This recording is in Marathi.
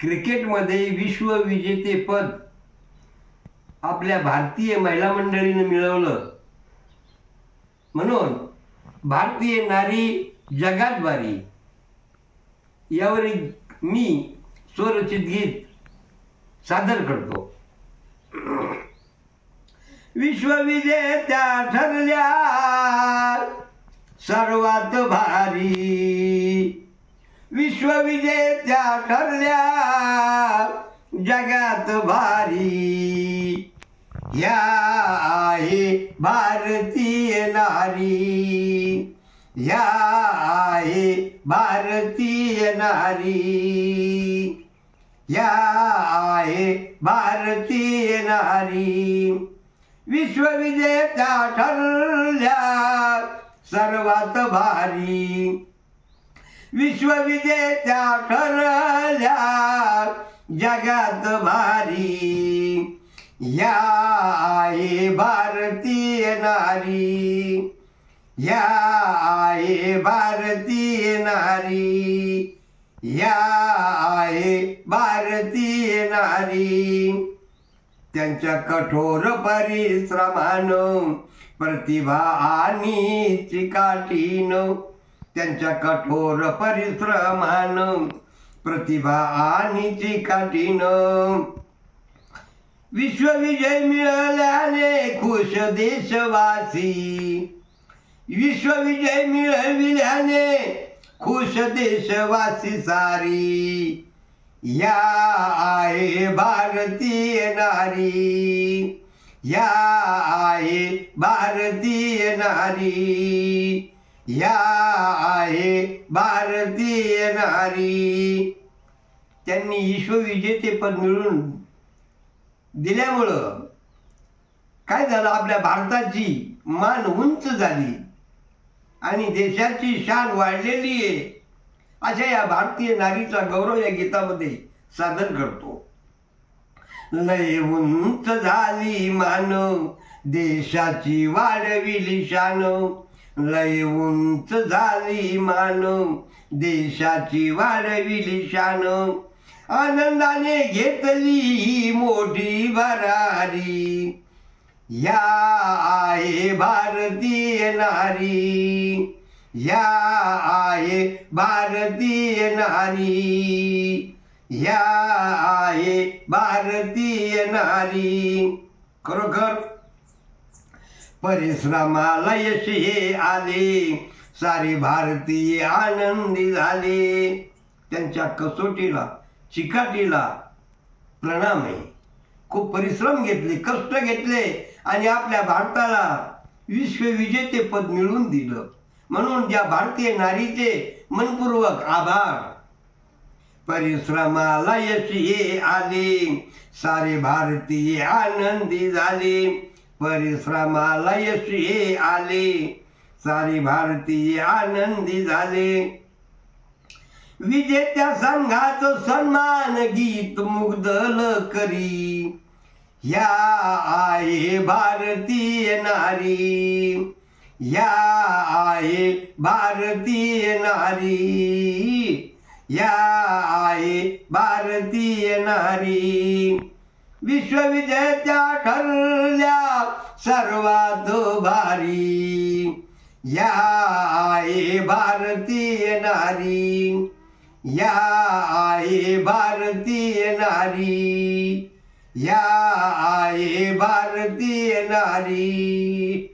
क्रिकेटमध्ये विश्वविजेतेपद आपल्या भारतीय महिला मंडळीने मिळवलं, म्हणून भारतीय नारी जगात बारी यावर मी स्वरचित गीत सादर करतो। विश्वविजेत्या ठरल्या सर्वात भारी, विश्वविजेत्या ठरल्या जगात भारी, या आहे भारतीय नारी, या आहे भारतीय नारी, या आहे भारतीय नारी। विश्वविजेत्या ठरल्या सर्वात भारी, विश्वविजेत्या ठरल्या जगात भारी, या आहे भारतीय नारी, या आहे भारतीय नारी, या आहे भारतीय नारी। त्यांच्या कठोर परिश्रमानं, प्रतिभा आणि चिकाटीनं, त्यांच्या कठोर परिश्रमानं, प्रतिभा आणि चिकाटीनं विश्वविजय मिळवल्याने खुश देशवासी, विश्वविजय मिळविल्याने खुश देशवासी सारी, या आहे भारतीय नारी, या आहे भारतीय नारी, या आहे भारतीय नारी। त्यांनी विश्वविजेतेपद मिळवून दिल्यामुळं काय झालं, आपल्या भारताची मान उंच झाली आणि देशाची शान वाढलेली आहे, अशा या भारतीय नारीचा गौरव या गीतामध्ये सादर करतो। लय उंच झाली मान, देशाची वाढविली शान, लय उंच झाली मान, देशाची वाढविली शान, आनंदाने घेतली ही मोठी भरारी, या आहे भारतीय नारी, या आहे भारतीय नारी, या आहे भारतीय नारी। खरोखर परिश्रमाला यश हे आले, सारे भारतीय आनंदी झाले। त्यांच्या कसोटीला चिकाटीला प्रणाम आहे। खूप परिश्रम घेतले, कष्ट घेतले आणि आपल्या भारताला विश्वविजेतेपद मिळवून दिलं, म्हणून त्या भारतीय नारीचे मनपूर्वक आभार। परिश्रमाला यश हे आले, सारे भारतीय आनंदी झाले, परिश्रमाला यश हे आले, सारे भारतीय आनंदी झाले। विजेत्या संघाचं सन्मान गीत मुग्धल करी, या आहे भारतीय नारी, या आहे भारतीय नारी, या आहे भारतीय नारी। विश्वविजेत्या ठरल्या सर्वात भारी, या आहे भारतीय नारी, या आहे भारतीय नारी, या आहे भारतीय नारी।